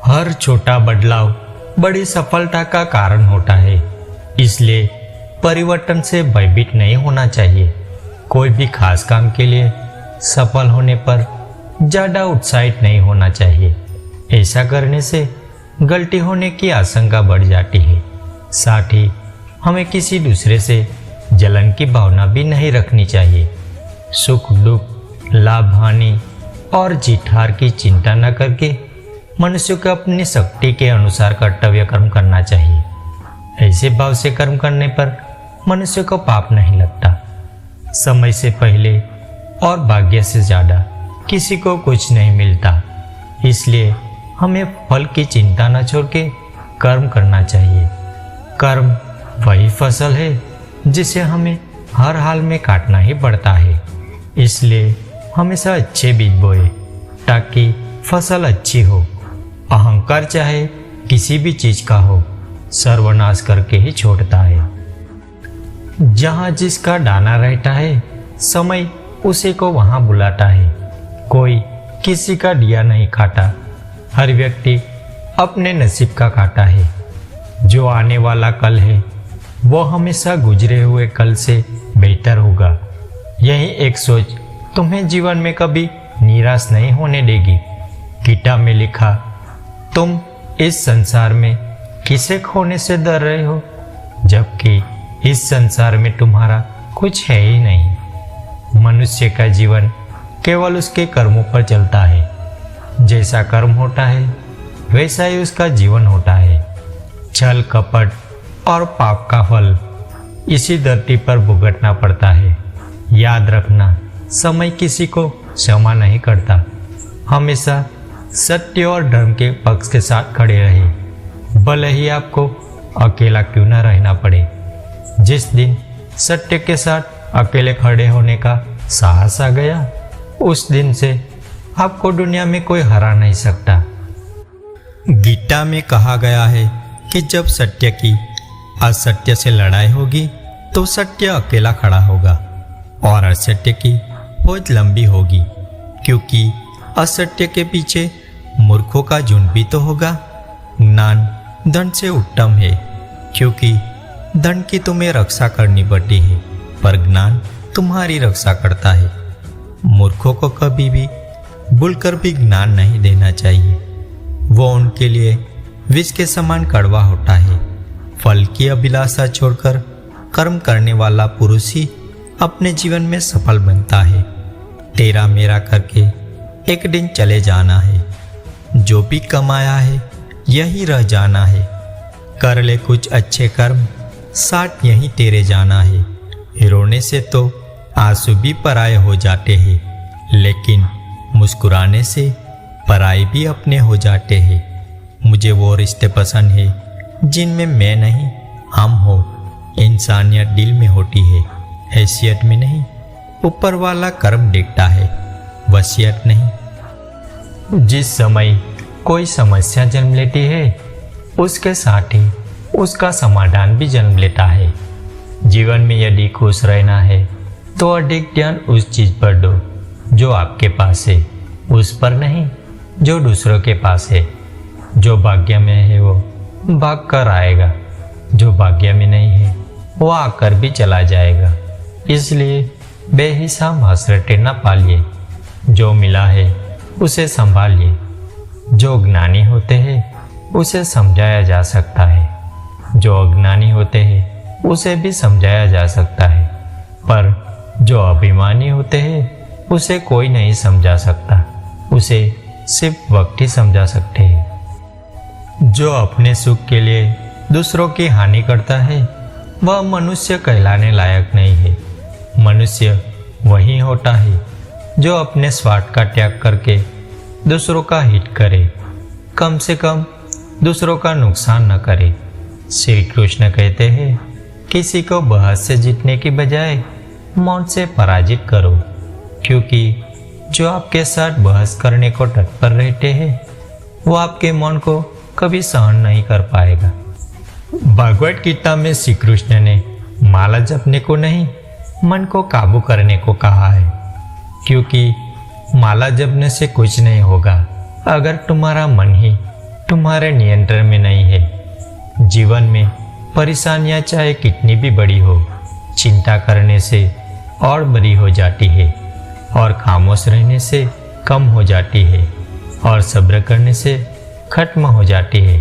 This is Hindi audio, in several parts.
हर छोटा बदलाव बड़ी सफलता का कारण होता है। इसलिए परिवर्तन से भयभीत नहीं होना चाहिए। कोई भी खास काम के लिए सफल होने पर ज़्यादा उत्साहित नहीं होना चाहिए। ऐसा करने से गलती होने की आशंका बढ़ जाती है। साथ ही हमें किसी दूसरे से जलन की भावना भी नहीं रखनी चाहिए। सुख दुख, लाभ हानि और जीत हार की चिंता न करके मनुष्य को अपनी शक्ति के अनुसार कर्तव्य कर्म करना चाहिए। ऐसे भाव से कर्म करने पर मनुष्य को पाप नहीं लगता। समय से पहले और भाग्य से ज़्यादा किसी को कुछ नहीं मिलता। इसलिए हमें फल की चिंता न छोड़ के कर्म करना चाहिए। कर्म वही फसल है जिसे हमें हर हाल में काटना ही पड़ता है। इसलिए हमेशा अच्छे बीज बोए ताकि फसल अच्छी हो। अहंकार चाहे किसी भी चीज का हो, सर्वनाश करके ही छोड़ता है। जहाँ जिसका दाना रहता है, समय उसे को वहाँ बुलाता है। कोई किसी का दिया नहीं खाता। हर व्यक्ति अपने नसीब का खाता है। जो आने वाला कल है वो हमेशा गुजरे हुए कल से बेहतर होगा। यही एक सोच तुम्हें जीवन में कभी निराश नहीं होने देगी। गीता में लिखा, तुम इस संसार में किसे खोने से डर रहे हो, जबकि इस संसार में तुम्हारा कुछ है ही नहीं। मनुष्य का जीवन केवल उसके कर्मों पर चलता है। जैसा कर्म होता है वैसा ही उसका जीवन होता है। छल कपट और पाप का फल इसी धरती पर भुगतना पड़ता है। याद रखना, समय किसी को क्षमा नहीं करता। हमेशा सत्य और धर्म के पक्ष के साथ खड़े रहे, भले ही आपको अकेला क्यों न रहना पड़े। जिस दिन सत्य के साथ अकेले खड़े होने का साहस आ गया, उस दिन से आपको दुनिया में कोई हरा नहीं सकता। गीता में कहा गया है कि जब सत्य की असत्य से लड़ाई होगी तो सत्य अकेला खड़ा होगा और असत्य की फौज लंबी होगी, क्योंकि असत्य के पीछे मूर्खों का झुंड भी तो होगा। ज्ञान धन से उत्तम है, क्योंकि धन की तुम्हें रक्षा करनी पड़ती है, पर ज्ञान तुम्हारी रक्षा करता है। मूर्खों को कभी भी भूलकर भी ज्ञान नहीं देना चाहिए। वो उनके लिए विष के समान कड़वा होता है। फल की अभिलाषा छोड़कर कर्म करने वाला पुरुष ही अपने जीवन में सफल बनता है। तेरा मेरा करके एक दिन चले जाना है। जो भी कमाया है यही रह जाना है। कर ले कुछ अच्छे कर्म, साथ यहीं तेरे जाना है। रोने से तो आंसू भी पराये हो जाते हैं, लेकिन मुस्कुराने से पराये भी अपने हो जाते हैं। मुझे वो रिश्ते पसंद है जिनमें मैं नहीं हम हो। इंसानियत दिल में होती है, हैसियत में नहीं। ऊपर वाला कर्म देखता है, वसीयत नहीं। जिस समय कोई समस्या जन्म लेती है, उसके साथ ही उसका समाधान भी जन्म लेता है। जीवन में यदि खुश रहना है तो अधिक ध्यान उस चीज पर दो जो आपके पास है, उस पर नहीं जो दूसरों के पास है। जो भाग्य में है वो भाग कर आएगा, जो भाग्य में नहीं है वो आकर भी चला जाएगा। इसलिए बेहिसाब हसरतें न पालिए। जो मिला है उसे संभालिए। जो ज्ञानी होते हैं उसे समझाया जा सकता है, जो अज्ञानी होते हैं उसे भी समझाया जा सकता है, पर जो अभिमानी होते हैं उसे कोई नहीं समझा सकता। उसे सिर्फ वक्त ही समझा सकते हैं। जो अपने सुख के लिए दूसरों की हानि करता है वह मनुष्य कहलाने लायक नहीं है। मनुष्य वही होता है जो अपने स्वार्थ का त्याग करके दूसरों का हित करे, कम से कम दूसरों का नुकसान न करे। श्री कृष्ण कहते हैं, किसी को बहस से जीतने की बजाय मौत से पराजित करो, क्योंकि जो आपके साथ बहस करने को तत्पर रहते हैं वो आपके मन को कभी सहन नहीं कर पाएगा। भगवत गीता में श्री कृष्ण ने माला जपने को नहीं, मन को काबू करने को कहा है, क्योंकि माला जपने से कुछ नहीं होगा अगर तुम्हारा मन ही तुम्हारे नियंत्रण में नहीं है। जीवन में परेशानियां चाहे कितनी भी बड़ी हो, चिंता करने से और बड़ी हो जाती है, और खामोश रहने से कम हो जाती है, और सब्र करने से खत्म हो जाती है।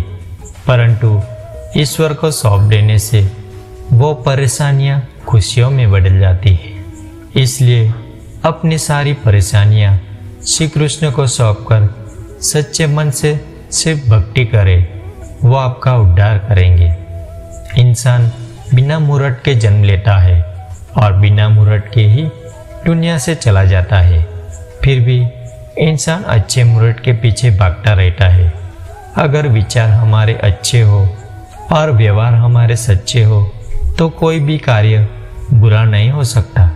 परंतु ईश्वर को सौंप देने से वो परेशानियां खुशियों में बदल जाती है। इसलिए अपनी सारी परेशानियां श्री कृष्ण को सौंपकर सच्चे मन से सिर्फ भक्ति करें, वो आपका उद्धार करेंगे। इंसान बिना मुहूर्त के जन्म लेता है और बिना मुहूर्त के ही दुनिया से चला जाता है। फिर भी इंसान अच्छे मुहूर्त के पीछे भागता रहता है। अगर विचार हमारे अच्छे हो और व्यवहार हमारे सच्चे हो तो कोई भी कार्य बुरा नहीं हो सकता।